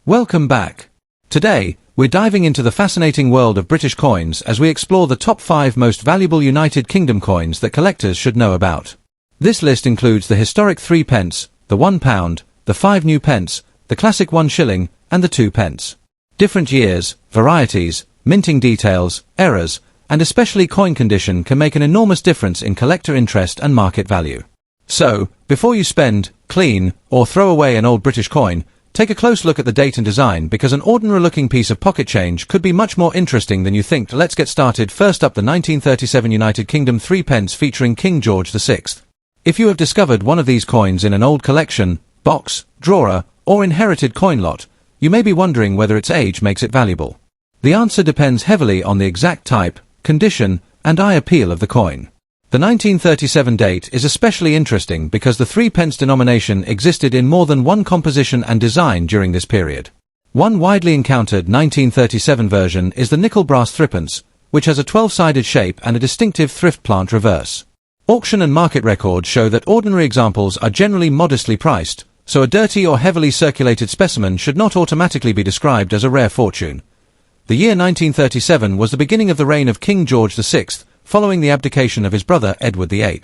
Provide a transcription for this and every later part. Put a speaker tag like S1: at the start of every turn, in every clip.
S1: Welcome back. Today, we're diving into the fascinating world of British coins as we explore the top 5 most valuable United Kingdom coins that collectors should know about. This list includes the historic 3 pence, the £1, the 5 new pence, the classic 1 shilling, and the 2 pence. Different years, varieties, minting details, errors, and especially coin condition can make an enormous difference in collector interest and market value. So, before you spend, clean, or throw away an old British coin, take a close look at the date and design because an ordinary-looking piece of pocket change could be much more interesting than you think. Let's get started. First up, the 1937 United Kingdom 3 pence featuring King George VI. If you have discovered one of these coins in an old collection, box, drawer, or inherited coin lot, you may be wondering whether its age makes it valuable. The answer depends heavily on the exact type, condition, and eye appeal of the coin. The 1937 date is especially interesting because the 3 pence denomination existed in more than one composition and design during this period. One widely encountered 1937 version is the nickel brass threepence, which has a 12-sided shape and a distinctive thrift plant reverse. Auction and market records show that ordinary examples are generally modestly priced, so a dirty or heavily circulated specimen should not automatically be described as a rare fortune. The year 1937 was the beginning of the reign of King George VI, following the abdication of his brother Edward VIII.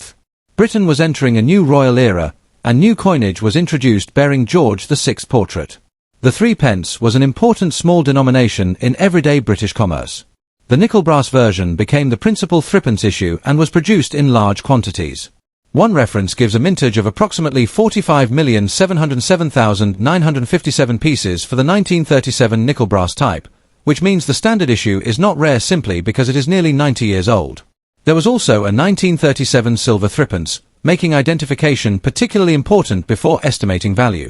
S1: Britain was entering a new royal era, and new coinage was introduced bearing George VI's portrait. The 3 pence was an important small denomination in everyday British commerce. The nickel brass version became the principal threepence issue and was produced in large quantities. One reference gives a mintage of approximately 45,707,957 pieces for the 1937 nickel brass type, which means the standard issue is not rare simply because it is nearly 90 years old. There was also a 1937 silver threepence, making identification particularly important before estimating value.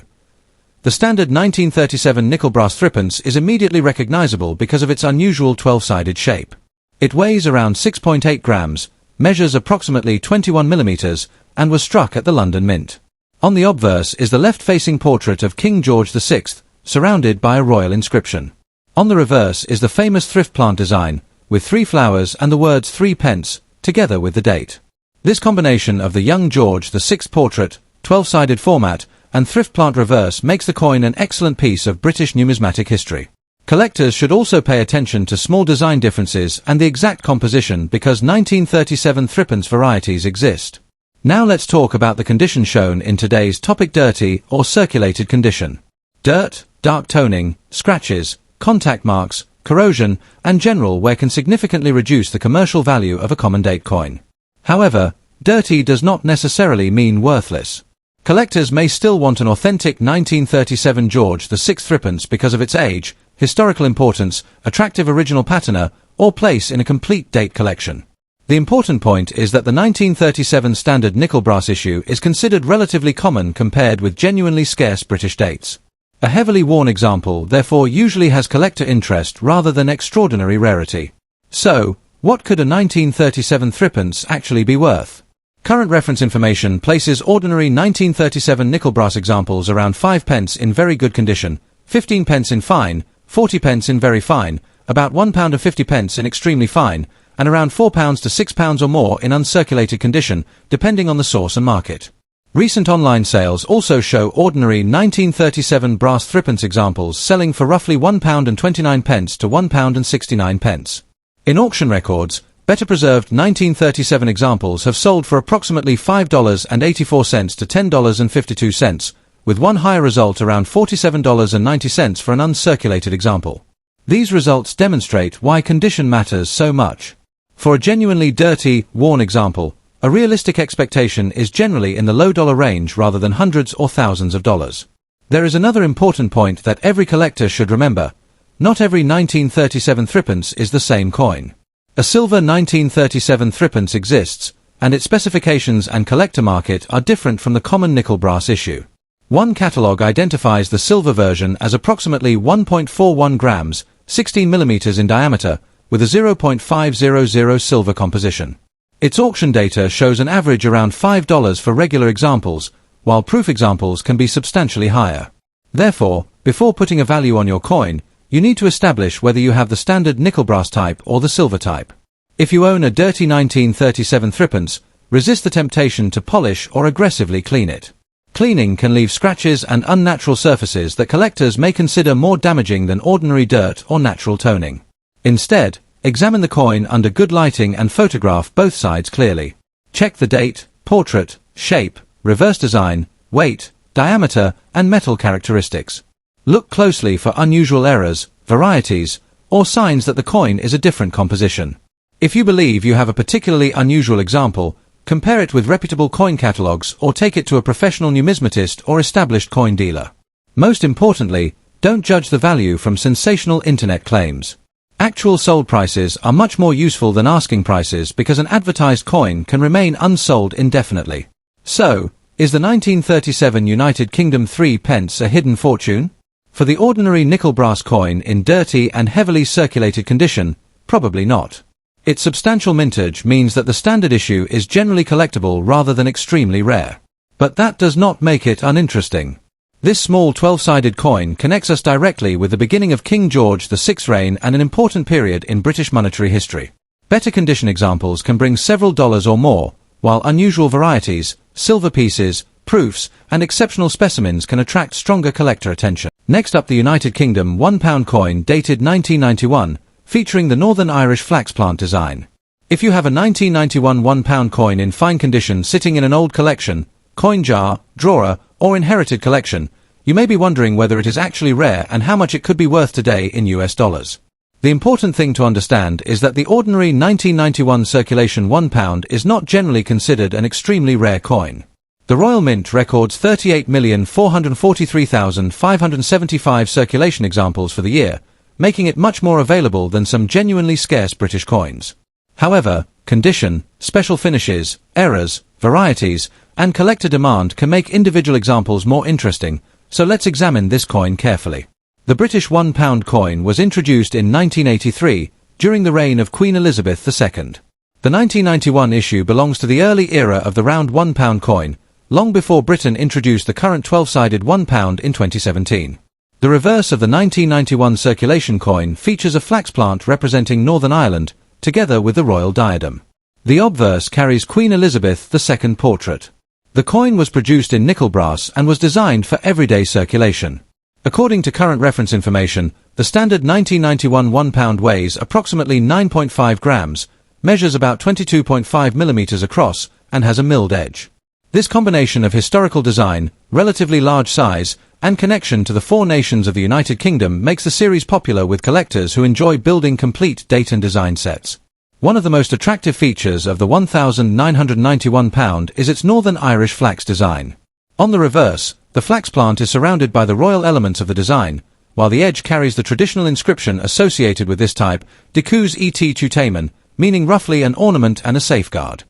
S1: The standard 1937 nickel brass threepence is immediately recognizable because of its unusual 12-sided shape. It weighs around 6.8 grams, measures approximately 21 millimeters, and was struck at the London Mint. On the obverse is the left-facing portrait of King George VI, surrounded by a royal inscription. On the reverse is the famous thrift plant design, with 3 flowers and the words 3 pence, together with the date. This combination of the young George VI portrait, 12-sided format, and thrift plant reverse makes the coin an excellent piece of British numismatic history. Collectors should also pay attention to small design differences and the exact composition because 1937 threepence varieties exist. Now let's talk about the condition shown in today's topic: dirty or circulated condition. Dirt, dark toning, scratches, contact marks, corrosion, and general wear can significantly reduce the commercial value of a common date coin. However, dirty does not necessarily mean worthless. Collectors may still want an authentic 1937 George VI threepence because of its age, historical importance, attractive original patina, or place in a complete date collection. The important point is that the 1937 standard nickel brass issue is considered relatively common compared with genuinely scarce British dates. A heavily worn example therefore usually has collector interest rather than extraordinary rarity. So, what could a 1937 threepence actually be worth? Current reference information places ordinary 1937 nickel brass examples around 5 pence in very good condition, 15 pence in fine, 40 pence in very fine, about £1.50 in extremely fine, and around £4 to £6 or more in uncirculated condition, depending on the source and market. Recent online sales also show ordinary 1937 brass threepence examples selling for roughly £1.29 to £1.69. In auction records, better preserved 1937 examples have sold for approximately $5.84 to $10.52, with one higher result around $47.90 for an uncirculated example. These results demonstrate why condition matters so much. For a genuinely dirty, worn example, a realistic expectation is generally in the low dollar range rather than hundreds or thousands of dollars. There is another important point that every collector should remember. Not every 1937 threepence is the same coin. A silver 1937 threepence exists, and its specifications and collector market are different from the common nickel brass issue. One catalogue identifies the silver version as approximately 1.41 grams, 16 millimeters in diameter, with a 0.500 silver composition. Its auction data shows an average around $5 for regular examples, while proof examples can be substantially higher. Therefore, before putting a value on your coin, you need to establish whether you have the standard nickel brass type or the silver type. If you own a dirty 1937 threepence, resist the temptation to polish or aggressively clean it. Cleaning can leave scratches and unnatural surfaces that collectors may consider more damaging than ordinary dirt or natural toning. Instead, examine the coin under good lighting and photograph both sides clearly. Check the date, portrait, shape, reverse design, weight, diameter, and metal characteristics. Look closely for unusual errors, varieties, or signs that the coin is a different composition. If you believe you have a particularly unusual example, compare it with reputable coin catalogs or take it to a professional numismatist or established coin dealer. Most importantly, don't judge the value from sensational internet claims. Actual sold prices are much more useful than asking prices because an advertised coin can remain unsold indefinitely. So, is the 1937 United Kingdom 3p a hidden fortune? For the ordinary nickel brass coin in dirty and heavily circulated condition, probably not. Its substantial mintage means that the standard issue is generally collectible rather than extremely rare. But that does not make it uninteresting. This small 12-sided coin connects us directly with the beginning of King George VI's reign and an important period in British monetary history. Better condition examples can bring several dollars or more, while unusual varieties, silver pieces, proofs, and exceptional specimens can attract stronger collector attention. Next up, the United Kingdom £1 coin dated 1991, featuring the Northern Irish flax plant design. If you have a 1991 £1 coin in fine condition sitting in an old collection, coin jar, drawer, or inherited collection, you may be wondering whether it is actually rare and how much it could be worth today in US dollars. The important thing to understand is that the ordinary 1991 circulation £1 is not generally considered an extremely rare coin. The Royal Mint records 38,443,575 circulation examples for the year, making it much more available than some genuinely scarce British coins. However, condition, special finishes, errors, varieties, and collector demand can make individual examples more interesting, so let's examine this coin carefully. The British £1 coin was introduced in 1983, during the reign of Queen Elizabeth II. The 1991 issue belongs to the early era of the round £1 coin, long before Britain introduced the current 12-sided £1 in 2017. The reverse of the 1991 circulation coin features a flax plant representing Northern Ireland, together with the royal diadem. The obverse carries Queen Elizabeth II portrait. The coin was produced in nickel brass and was designed for everyday circulation. According to current reference information, the standard 1991 £1 weighs approximately 9.5 grams, measures about 22.5 millimeters across, and has a milled edge. This combination of historical design, relatively large size, and connection to the four nations of the United Kingdom makes the series popular with collectors who enjoy building complete date and design sets. One of the most attractive features of the £1,991 is its Northern Irish flax design. On the reverse, the flax plant is surrounded by the royal elements of the design, while the edge carries the traditional inscription associated with this type, Decus et Tutamen, meaning roughly an ornament and a safeguard.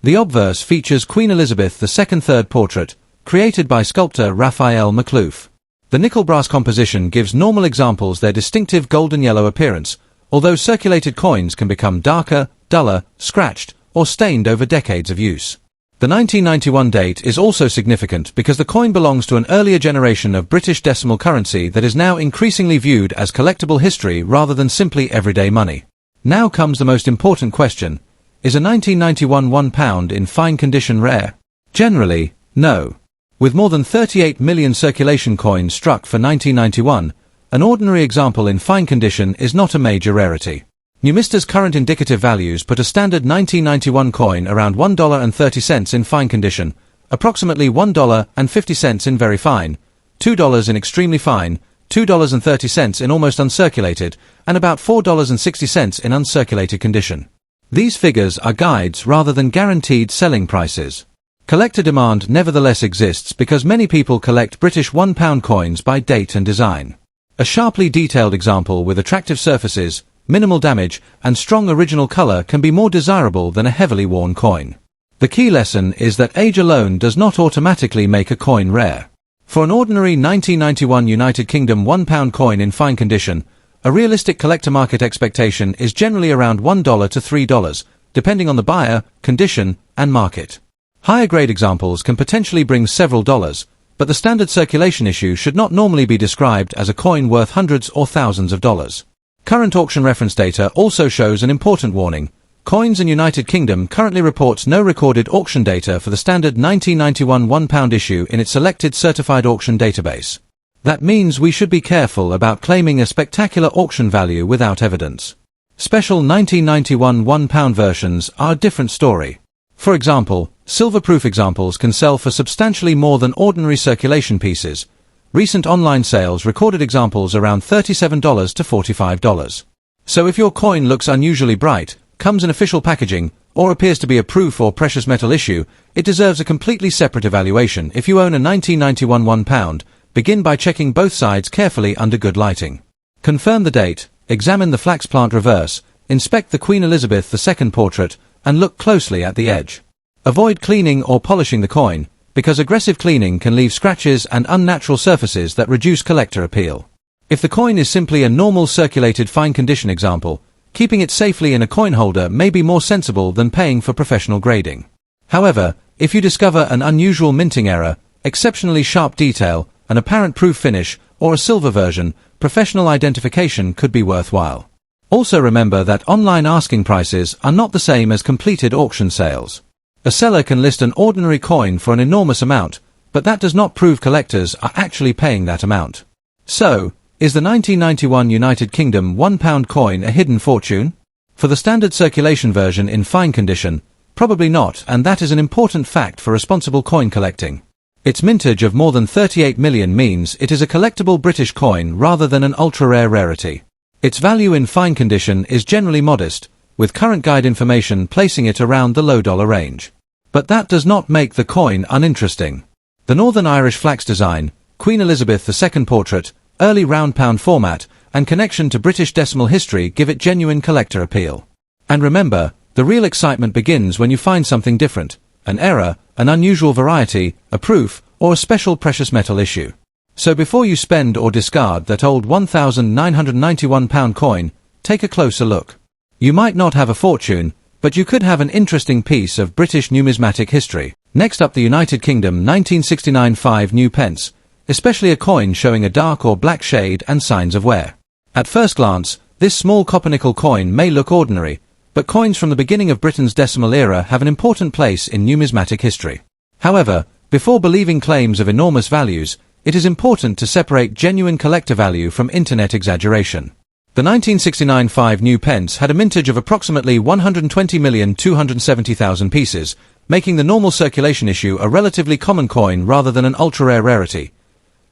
S1: The obverse features Queen Elizabeth II third portrait, created by sculptor Raphael Maklouf. The nickel brass composition gives normal examples their distinctive golden yellow appearance, although circulated coins can become darker, duller, scratched, or stained over decades of use. The 1991 date is also significant because the coin belongs to an earlier generation of British decimal currency that is now increasingly viewed as collectible history rather than simply everyday money. Now comes the most important question: is a 1991 £1 in fine condition rare? Generally, no. With more than 38 million circulation coins struck for 1991, an ordinary example in fine condition is not a major rarity. Numista's current indicative values put a standard 1991 coin around $1.30 in fine condition, approximately $1.50 in very fine, $2 in extremely fine, $2.30 in almost uncirculated, and about $4.60 in uncirculated condition. These figures are guides rather than guaranteed selling prices. Collector demand nevertheless exists because many people collect British £1 coins by date and design. A sharply detailed example with attractive surfaces, minimal damage, and strong original color can be more desirable than a heavily worn coin. The key lesson is that age alone does not automatically make a coin rare. For an ordinary 1991 United Kingdom £1 coin in fine condition, a realistic collector market expectation is generally around $1 to $3, depending on the buyer, condition, and market. Higher grade examples can potentially bring several dollars, but the standard circulation issue should not normally be described as a coin worth hundreds or thousands of dollars. Current auction reference data also shows an important warning: Coins and United Kingdom currently reports no recorded auction data for the standard 1991 £1 issue in its selected certified auction database. That means we should be careful about claiming a spectacular auction value without evidence. Special 1991 £1 versions are a different story. For example, silver-proof examples can sell for substantially more than ordinary circulation pieces. Recent online sales recorded examples around $37 to $45. So if your coin looks unusually bright, comes in official packaging, or appears to be a proof or precious metal issue, it deserves a completely separate evaluation. If you own a 1991 £1, begin by checking both sides carefully under good lighting. Confirm the date, examine the flax plant reverse, inspect the Queen Elizabeth II portrait, and look closely at the edge. Avoid cleaning or polishing the coin, because aggressive cleaning can leave scratches and unnatural surfaces that reduce collector appeal. If the coin is simply a normal circulated fine condition example, keeping it safely in a coin holder may be more sensible than paying for professional grading. However, if you discover an unusual minting error, exceptionally sharp detail, an apparent proof finish, or a silver version, professional identification could be worthwhile. Also remember that online asking prices are not the same as completed auction sales. A seller can list an ordinary coin for an enormous amount, but that does not prove collectors are actually paying that amount. So, is the 1991 United Kingdom £1 coin a hidden fortune? For the standard circulation version in fine condition, probably not, and that is an important fact for responsible coin collecting. Its mintage of more than 38 million means it is a collectible British coin rather than an ultra-rare rarity. Its value in fine condition is generally modest, with current guide information placing it around the low dollar range. But that does not make the coin uninteresting. The Northern Irish flax design, Queen Elizabeth II portrait, early round pound format, and connection to British decimal history give it genuine collector appeal. And remember, the real excitement begins when you find something different, an error, an unusual variety, a proof, or a special precious metal issue. So before you spend or discard that old £1,991 coin, take a closer look. You might not have a fortune, but you could have an interesting piece of British numismatic history. Next up, the United Kingdom 1969 5 New Pence, especially a coin showing a dark or black shade and signs of wear. At first glance, this small copper-nickel coin may look ordinary, but coins from the beginning of Britain's decimal era have an important place in numismatic history. However, before believing claims of enormous values, it is important to separate genuine collector value from internet exaggeration. The 1969 5 New Pence had a mintage of approximately 120,270,000 pieces, making the normal circulation issue a relatively common coin rather than an ultra-rare rarity.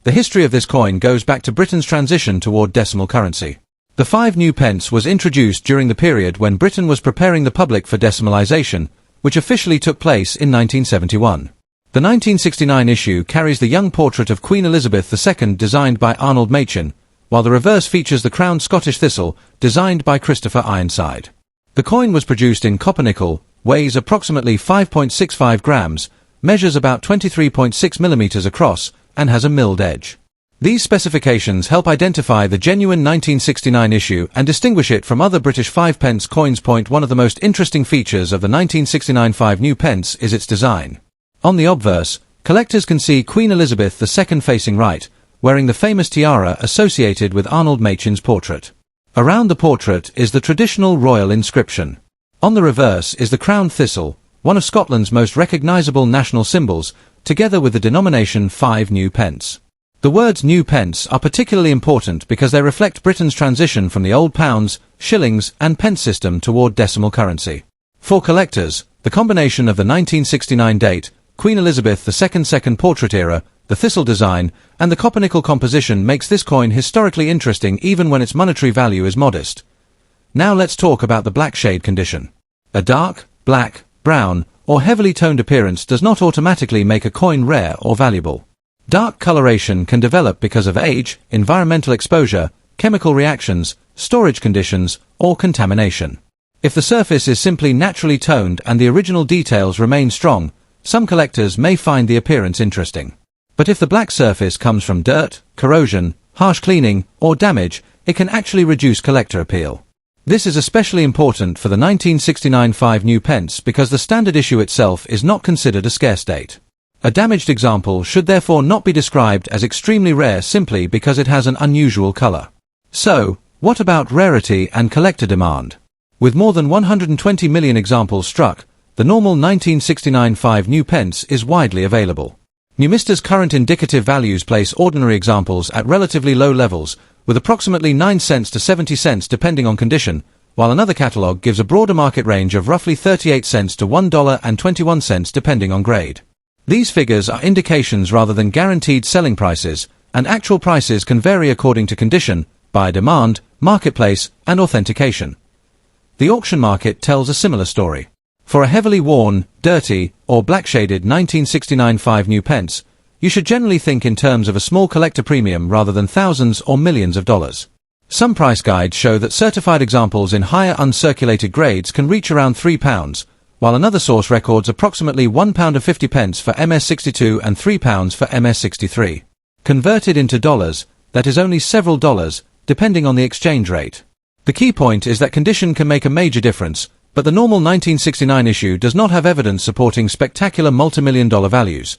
S1: The history of this coin goes back to Britain's transition toward decimal currency. The 5 New Pence was introduced during the period when Britain was preparing the public for decimalisation, which officially took place in 1971. The 1969 issue carries the young portrait of Queen Elizabeth II designed by Arnold Machin, while the reverse features the crowned Scottish thistle designed by Christopher Ironside. The coin was produced in copper-nickel, weighs approximately 5.65 grams, measures about 23.6 millimeters across, and has a milled edge. These specifications help identify the genuine 1969 issue and distinguish it from other British 5p coins. One of the most interesting features of the 1969 5 New Pence is its design. On the obverse, collectors can see Queen Elizabeth II facing right, wearing the famous tiara associated with Arnold Machin's portrait. Around the portrait is the traditional royal inscription. On the reverse is the crowned thistle, one of Scotland's most recognisable national symbols, together with the denomination 5 New Pence. The words New Pence are particularly important because they reflect Britain's transition from the old pounds, shillings, and pence system toward decimal currency. For collectors, the combination of the 1969 date, Queen Elizabeth II's second portrait era, the thistle design, and the copper-nickel composition makes this coin historically interesting even when its monetary value is modest. Now let's talk about the black shade condition. A dark, black, brown, or heavily toned appearance does not automatically make a coin rare or valuable. Dark coloration can develop because of age, environmental exposure, chemical reactions, storage conditions, or contamination. If the surface is simply naturally toned and the original details remain strong, some collectors may find the appearance interesting. But if the black surface comes from dirt, corrosion, harsh cleaning, or damage, it can actually reduce collector appeal. This is especially important for the 1969 5 New Pence because the standard issue itself is not considered a scarce date. A damaged example should therefore not be described as extremely rare simply because it has an unusual color. So, what about rarity and collector demand? With more than 120 million examples struck, the normal 1969 5 new pence is widely available. Numista's current indicative values place ordinary examples at relatively low levels, with approximately 9 cents to 70 cents depending on condition, while another catalogue gives a broader market range of roughly 38 cents to $1.21 depending on grade. These figures are indications rather than guaranteed selling prices, and actual prices can vary according to condition, buyer demand, marketplace, and authentication. The auction market tells a similar story. For a heavily worn, dirty, or black-shaded 1969 5 new pence, you should generally think in terms of a small collector premium rather than thousands or millions of dollars. Some price guides show that certified examples in higher uncirculated grades can reach around £3, while another source records approximately £1.50 for MS62 and £3 for MS63. Converted into dollars, that is only several dollars, depending on the exchange rate. The key point is that condition can make a major difference, but the normal 1969 issue does not have evidence supporting spectacular multimillion-dollar values.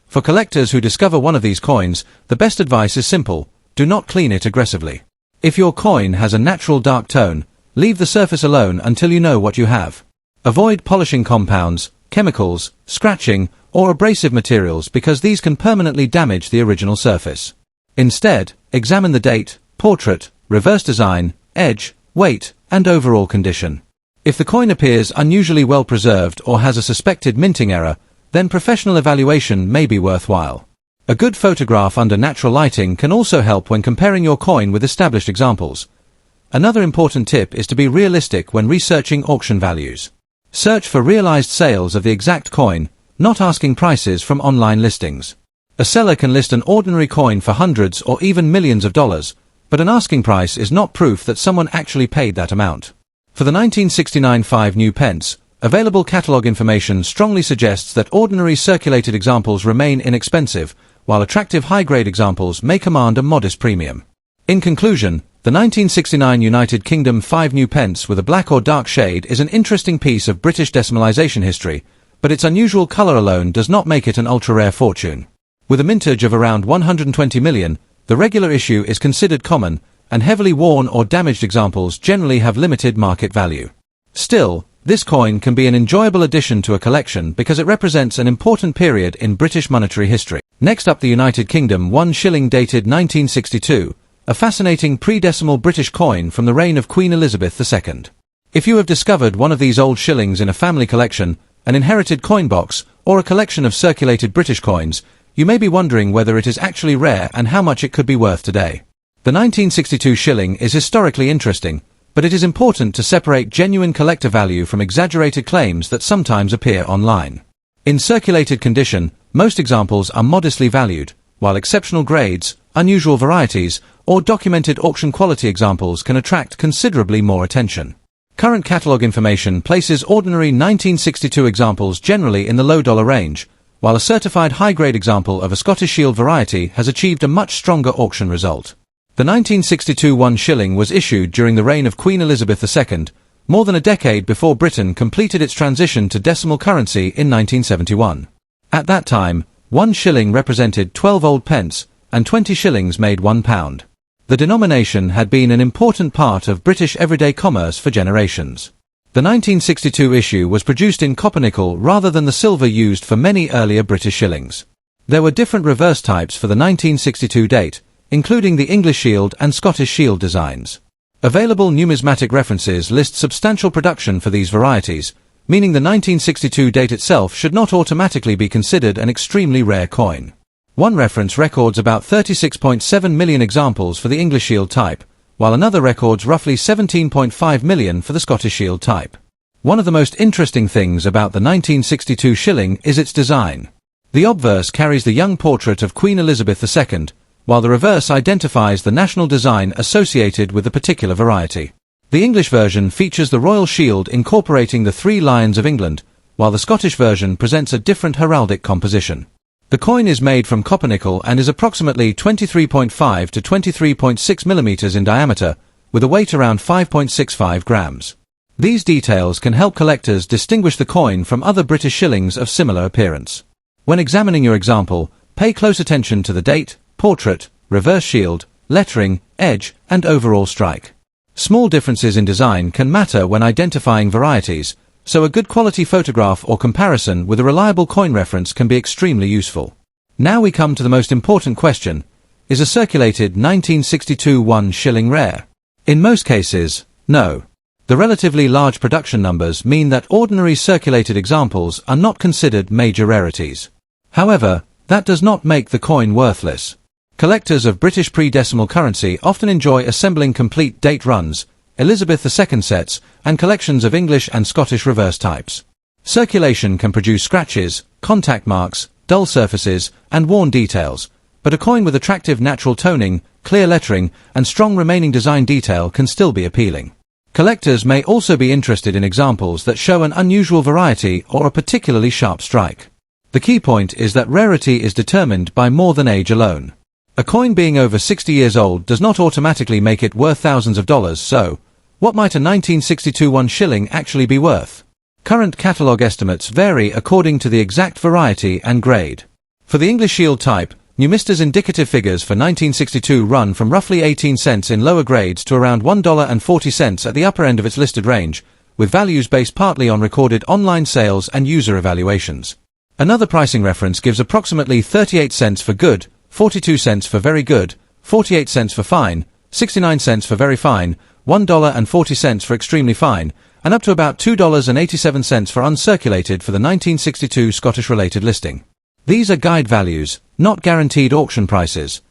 S1: For collectors who discover one of these coins, the best advice is simple: do not clean it aggressively. If your coin has a natural dark tone, leave the surface alone until you know what you have. Avoid polishing compounds, chemicals, scratching, or abrasive materials because these can permanently damage the original surface. Instead, examine the date, portrait, reverse design, edge, weight, and overall condition. If the coin appears unusually well preserved or has a suspected minting error, then professional evaluation may be worthwhile. A good photograph under natural lighting can also help when comparing your coin with established examples. Another important tip is to be realistic when researching auction values. Search for realized sales of the exact coin, not asking prices from online listings. A seller can list an ordinary coin for hundreds or even millions of dollars, but an asking price is not proof that someone actually paid that amount. For the 1969 5 new pence, available catalogue information strongly suggests that ordinary circulated examples remain inexpensive, while attractive high-grade examples may command a modest premium. In conclusion, the 1969 United Kingdom 5 new pence with a black or dark shade is an interesting piece of British decimalisation history, but its unusual colour alone does not make it an ultra-rare fortune. With a mintage of around 120 million, the regular issue is considered common, and heavily worn or damaged examples generally have limited market value. Still, this coin can be an enjoyable addition to a collection because it represents an important period in British monetary history. Next up, the United Kingdom 1 shilling dated 1962, a fascinating pre-decimal British coin from the reign of Queen Elizabeth II. If you have discovered one of these old shillings in a family collection, an inherited coin box, or a collection of circulated British coins, you may be wondering whether it is actually rare and how much it could be worth today. The 1962 shilling is historically interesting, but it is important to separate genuine collector value from exaggerated claims that sometimes appear online. In circulated condition, most examples are modestly valued, while exceptional grades, unusual varieties, or documented auction quality examples can attract considerably more attention. Current catalogue information places ordinary 1962 examples generally in the low dollar range, while a certified high-grade example of a Scottish Shield variety has achieved a much stronger auction result. The 1962 1 shilling was issued during the reign of Queen Elizabeth II, more than a decade before Britain completed its transition to decimal currency in 1971. At that time, 1 shilling represented 12 old pence, and 20 shillings made £1. The denomination had been an important part of British everyday commerce for generations. The 1962 issue was produced in copper-nickel rather than the silver used for many earlier British shillings. There were different reverse types for the 1962 date, including the English Shield and Scottish Shield designs. Available numismatic references list substantial production for these varieties, meaning the 1962 date itself should not automatically be considered an extremely rare coin. One reference records about 36.7 million examples for the English Shield type, while another records roughly 17.5 million for the Scottish Shield type. One of the most interesting things about the 1962 shilling is its design. The obverse carries the young portrait of Queen Elizabeth II, while the reverse identifies the national design associated with the particular variety. The English version features the royal shield incorporating the 3 lions of England, while the Scottish version presents a different heraldic composition. The coin is made from copper-nickel and is approximately 23.5 to 23.6 millimeters in diameter, with a weight around 5.65 grams. These details can help collectors distinguish the coin from other British shillings of similar appearance. When examining your example, pay close attention to the date, portrait, reverse shield, lettering, edge, and overall strike. Small differences in design can matter when identifying varieties, so a good quality photograph or comparison with a reliable coin reference can be extremely useful. Now we come to the most important question: is a circulated 1962 1 shilling rare? In most cases, no. The relatively large production numbers mean that ordinary circulated examples are not considered major rarities. However, that does not make the coin worthless. Collectors of British pre-decimal currency often enjoy assembling complete date runs, Elizabeth II sets, and collections of English and Scottish reverse types. Circulation can produce scratches, contact marks, dull surfaces, and worn details, but a coin with attractive natural toning, clear lettering, and strong remaining design detail can still be appealing. Collectors may also be interested in examples that show an unusual variety or a particularly sharp strike. The key point is that rarity is determined by more than age alone. A coin being over 60 years old does not automatically make it worth thousands of dollars, so what might a 1962 1 shilling actually be worth? Current catalogue estimates vary according to the exact variety and grade. For the English Shield type, Numista's indicative figures for 1962 run from roughly 18 cents in lower grades to around $1.40 at the upper end of its listed range, with values based partly on recorded online sales and user evaluations. Another pricing reference gives approximately 38 cents for good, 42 cents for very good, 48 cents for fine, 69 cents for very fine, $1.40 for extremely fine, and up to about $2.87 for uncirculated for the 1962 Scottish-related listing. These are guide values, not guaranteed auction prices.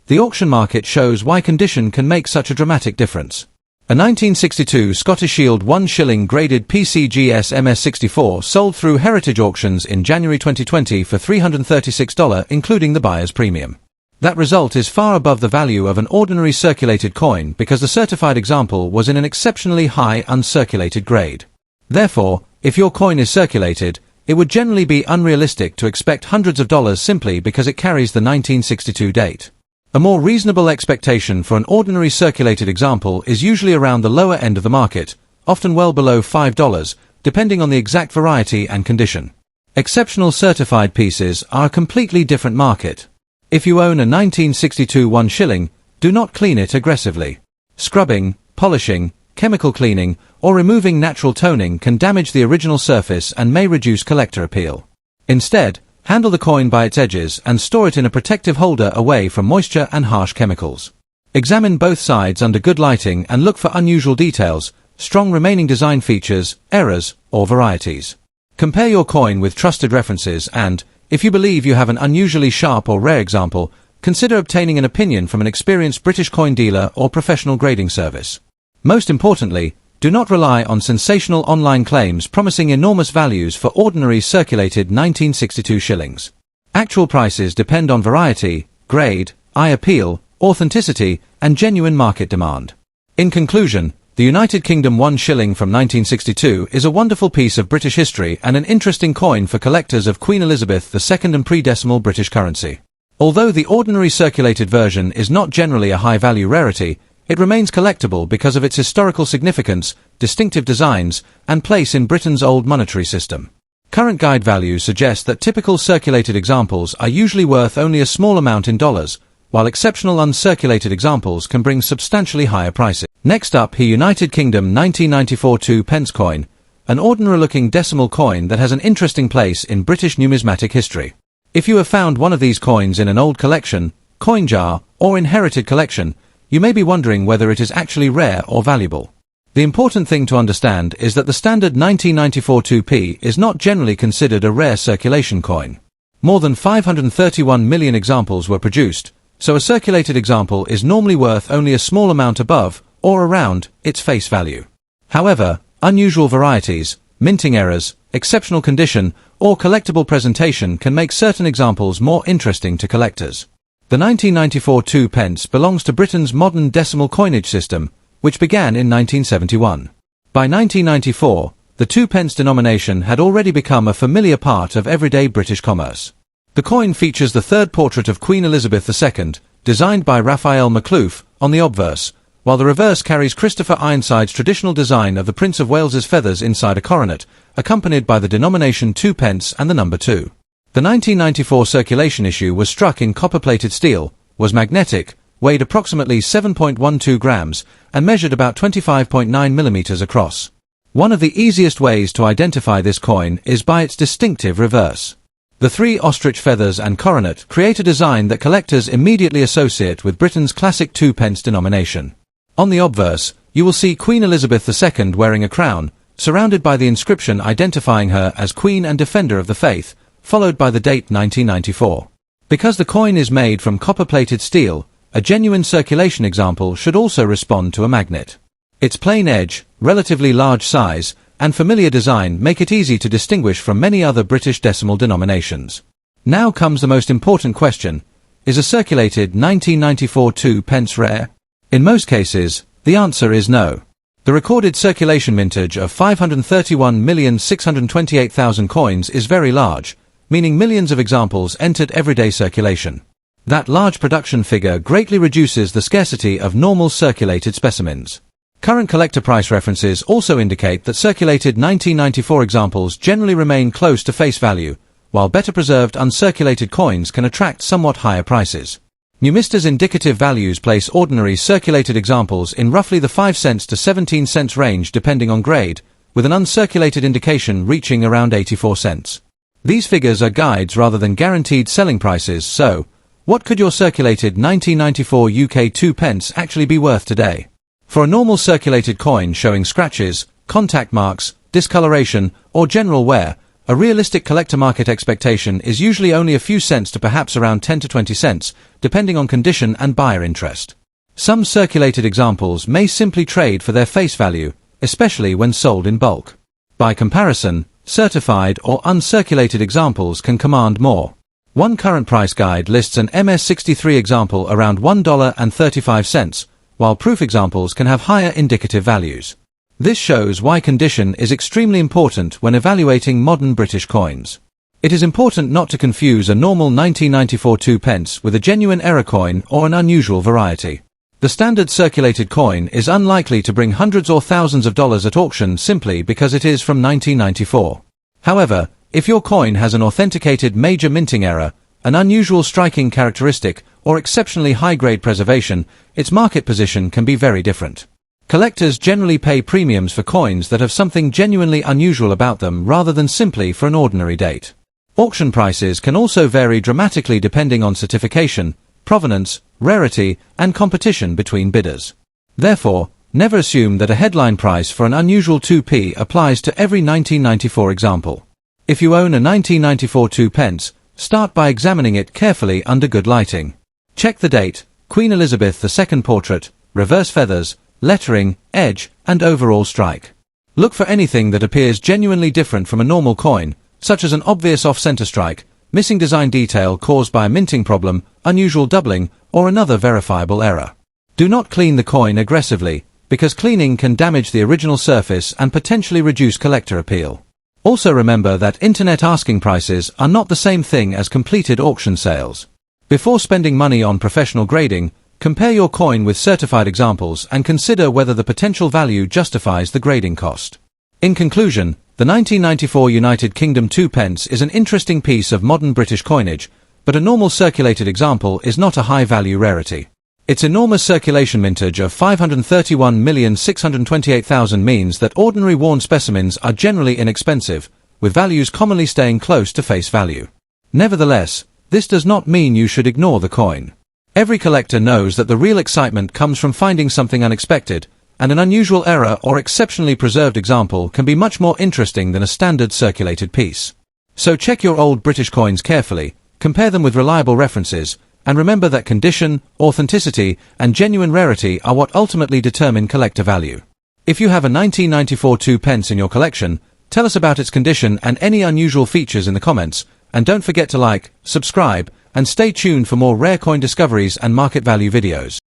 S1: The auction market shows why condition can make such a dramatic difference. A 1962 Scottish Shield 1 shilling graded PCGS MS64 sold through Heritage Auctions in January 2020 for $336, including the buyer's premium. That result is far above the value of an ordinary circulated coin because the certified example was in an exceptionally high uncirculated grade. Therefore, if your coin is circulated, it would generally be unrealistic to expect hundreds of dollars simply because it carries the 1962 date. A more reasonable expectation for an ordinary circulated example is usually around the lower end of the market, often well below $5, depending on the exact variety and condition. Exceptional certified pieces are a completely different market. If you own a 1962 1 shilling, do not clean it aggressively. Scrubbing, polishing, chemical cleaning, or removing natural toning can damage the original surface and may reduce collector appeal. Instead, handle the coin by its edges and store it in a protective holder away from moisture and harsh chemicals. Examine both sides under good lighting and look for unusual details, strong remaining design features, errors, or varieties. Compare your coin with trusted references and, if you believe you have an unusually sharp or rare example, consider obtaining an opinion from an experienced British coin dealer or professional grading service. Most importantly, do not rely on sensational online claims promising enormous values for ordinary circulated 1962 shillings. Actual prices depend on variety, grade, eye appeal, authenticity, and genuine market demand. In conclusion, the United Kingdom 1 shilling from 1962 is a wonderful piece of British history and an interesting coin for collectors of Queen Elizabeth II and pre-decimal British currency. Although the ordinary circulated version is not generally a high-value rarity, it remains collectible because of its historical significance, distinctive designs, and place in Britain's old monetary system. Current guide values suggest that typical circulated examples are usually worth only a small amount in dollars, while exceptional uncirculated examples can bring substantially higher prices. Next up, here United Kingdom 1994 2 pence coin, an ordinary-looking decimal coin that has an interesting place in British numismatic history. If you have found one of these coins in an old collection, coin jar, or inherited collection, you may be wondering whether it is actually rare or valuable. The important thing to understand is that the standard 1994 2p is not generally considered a rare circulation coin. More than 531 million examples were produced, so a circulated example is normally worth only a small amount above, or around, its face value. However, unusual varieties, minting errors, exceptional condition, or collectible presentation can make certain examples more interesting to collectors. The 1994 2 pence belongs to Britain's modern decimal coinage system, which began in 1971. By 1994, the 2 pence denomination had already become a familiar part of everyday British commerce. The coin features the third portrait of Queen Elizabeth II, designed by Raphael Macluf, on the obverse, while the reverse carries Christopher Ironside's traditional design of the Prince of Wales's feathers inside a coronet, accompanied by the denomination 2 pence and the number 2. The 1994 circulation issue was struck in copper-plated steel, was magnetic, weighed approximately 7.12 grams, and measured about 25.9 millimeters across. One of the easiest ways to identify this coin is by its distinctive reverse. The three ostrich feathers and coronet create a design that collectors immediately associate with Britain's classic 2p denomination. On the obverse, you will see Queen Elizabeth II wearing a crown, surrounded by the inscription identifying her as Queen and Defender of the Faith, followed by the date 1994. Because the coin is made from copper-plated steel, a genuine circulation example should also respond to a magnet. Its plain edge, relatively large size, and familiar design make it easy to distinguish from many other British decimal denominations. Now comes the most important question: is a circulated 1994 2p rare? In most cases, the answer is no. The recorded circulation mintage of 531,628,000 coins is very large, meaning millions of examples entered everyday circulation. That large production figure greatly reduces the scarcity of normal circulated specimens. Current collector price references also indicate that circulated 1994 examples generally remain close to face value, while better preserved uncirculated coins can attract somewhat higher prices. Numista's indicative values place ordinary circulated examples in roughly the 5 cents to 17 cents range depending on grade, with an uncirculated indication reaching around 84 cents. These figures are guides rather than guaranteed selling prices, so what could your circulated 1994 UK 2p actually be worth today? For a normal circulated coin showing scratches, contact marks, discoloration, or general wear, a realistic collector market expectation is usually only a few cents to perhaps around 10 to 20 cents, depending on condition and buyer interest. Some circulated examples may simply trade for their face value, especially when sold in bulk. By comparison, certified or uncirculated examples can command more. One current price guide lists an MS63 example around $1.35, while proof examples can have higher indicative values. This shows why condition is extremely important when evaluating modern British coins. It is important not to confuse a normal 1994 2p with a genuine error coin or an unusual variety. The standard circulated coin is unlikely to bring hundreds or thousands of dollars at auction simply because it is from 1994. However, if your coin has an authenticated major minting error, an unusual striking characteristic, or exceptionally high-grade preservation, its market position can be very different. Collectors generally pay premiums for coins that have something genuinely unusual about them rather than simply for an ordinary date. Auction prices can also vary dramatically depending on certification, provenance, rarity, and competition between bidders. Therefore, never assume that a headline price for an unusual 2p applies to every 1994 example. If you own a 1994 2p, start by examining it carefully under good lighting. Check the date, Queen Elizabeth II portrait, reverse feathers, lettering, edge, and overall strike. Look for anything that appears genuinely different from a normal coin, such as an obvious off-center strike, missing design detail caused by a minting problem, unusual doubling, or another verifiable error. Do not clean the coin aggressively, because cleaning can damage the original surface and potentially reduce collector appeal. Also remember that internet asking prices are not the same thing as completed auction sales. Before spending money on professional grading, compare your coin with certified examples and consider whether the potential value justifies the grading cost. In conclusion, the 1994 United Kingdom 2p is an interesting piece of modern British coinage, but a normal circulated example is not a high-value rarity. Its enormous circulation mintage of 531,628,000 means that ordinary worn specimens are generally inexpensive, with values commonly staying close to face value. Nevertheless, this does not mean you should ignore the coin. Every collector knows that the real excitement comes from finding something unexpected, and an unusual error or exceptionally preserved example can be much more interesting than a standard circulated piece. So check your old British coins carefully, compare them with reliable references, and remember that condition, authenticity, and genuine rarity are what ultimately determine collector value. If you have a 1994 2p in your collection, tell us about its condition and any unusual features in the comments, and don't forget to like, subscribe, and stay tuned for more rare coin discoveries and market value videos.